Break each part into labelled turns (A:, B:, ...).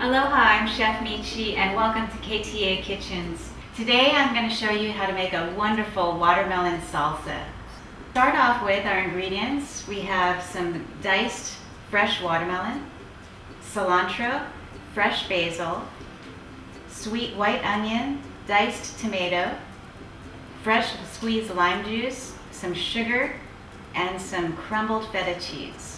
A: Aloha, I'm Chef Michi and welcome to KTA Kitchens. Today I'm going to show you how to make a wonderful watermelon salsa. Start off with our ingredients. We have some diced fresh watermelon, cilantro, fresh basil, sweet white onion, diced tomato, fresh squeezed lime juice, some sugar, and some crumbled feta cheese.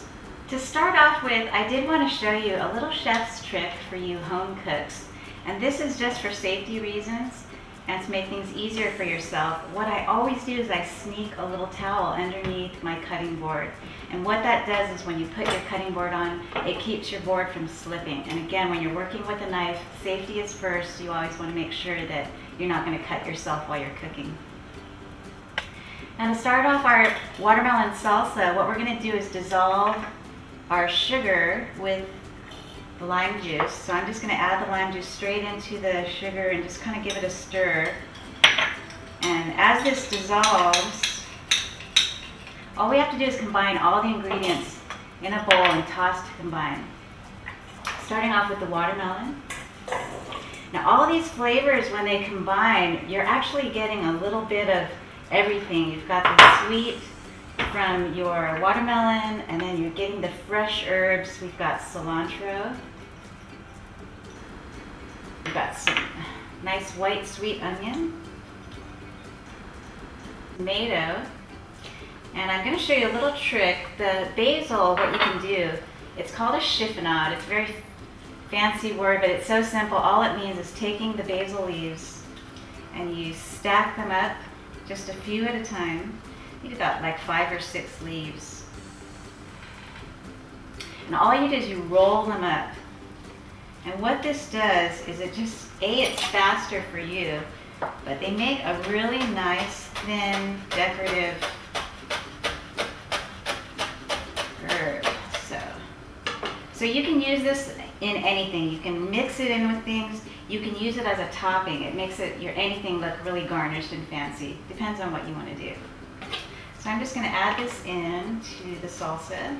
A: To start off with, I did want to show you a little chef's trick for you home cooks. And this is just for safety reasons and to make things easier for yourself. What I always do is I sneak a little towel underneath my cutting board. And what that does is when you put your cutting board on, it keeps your board from slipping. And again, when you're working with a knife, safety is first. You always want to make sure that you're not going to cut yourself while you're cooking. Now to start off our watermelon salsa, what we're going to do is dissolve our sugar with the lime juice. So I'm just going to add the lime juice straight into the sugar and just kind of give it a stir. And as this dissolves, all we have to do is combine all the ingredients in a bowl and toss to combine. Starting off with the watermelon. Now all these flavors, when they combine, you're actually getting a little bit of everything. You've got the sweet from your watermelon, and then you're getting the fresh herbs. We've got cilantro. We've got some nice white sweet onion, tomato, and I'm going to show you a little trick. The basil, what you can do, it's called a chiffonade. It's a very fancy word, but it's so simple. All it means is taking the basil leaves and you stack them up just a few at a time. You've got like 5 or 6 leaves. And all you do is you roll them up. And what this does is it just, it's faster for you, but they make a really nice, thin, decorative herb. So you can use this in anything. You can mix it in with things. You can use it as a topping. It makes your anything look really garnished and fancy. Depends on what you want to do. So I'm just going to add this in to the salsa.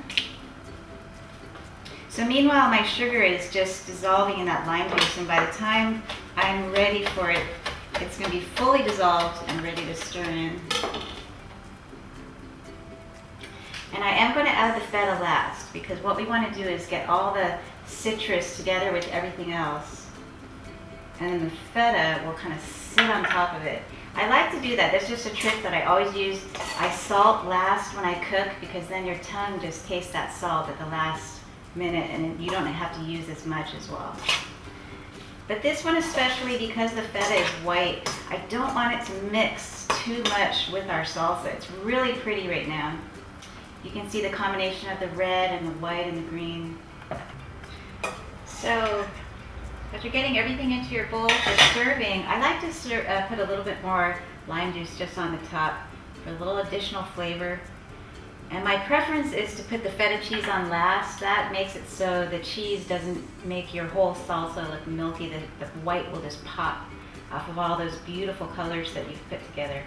A: So meanwhile, my sugar is just dissolving in that lime juice, and by the time I'm ready for it, it's going to be fully dissolved and ready to stir in. And I am going to add the feta last, because what we want to do is get all the citrus together with everything else. And then the feta will kind of sit on top of it. I like to do that. That's just a trick that I always use. I salt last when I cook, because then your tongue just tastes that salt at the last minute and you don't have to use as much as well. But this one especially, because the feta is white, I don't want it to mix too much with our salsa. It's really pretty right now. You can see the combination of the red and the white and the green. So as you're getting everything into your bowl for serving, I like to put a little bit more lime juice just on the top for a little additional flavor. And my preference is to put the feta cheese on last. That makes it so the cheese doesn't make your whole salsa look milky. The white will just pop off of all those beautiful colors that you've put together.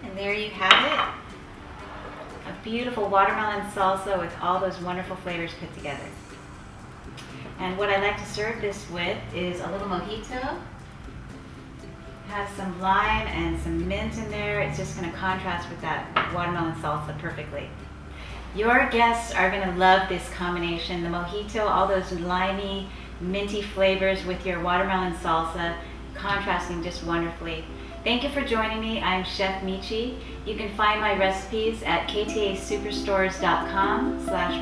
A: And there you have it. A beautiful watermelon salsa with all those wonderful flavors put together. And what I like to serve this with is a little mojito. It has some lime and some mint in there. It's just going to contrast with that watermelon salsa perfectly. Your guests are going to love this combination. The mojito, all those limey, minty flavors with your watermelon salsa, contrasting just wonderfully. Thank you for joining me. I'm Chef Michi. You can find my recipes at ktasuperstores.com/recipes.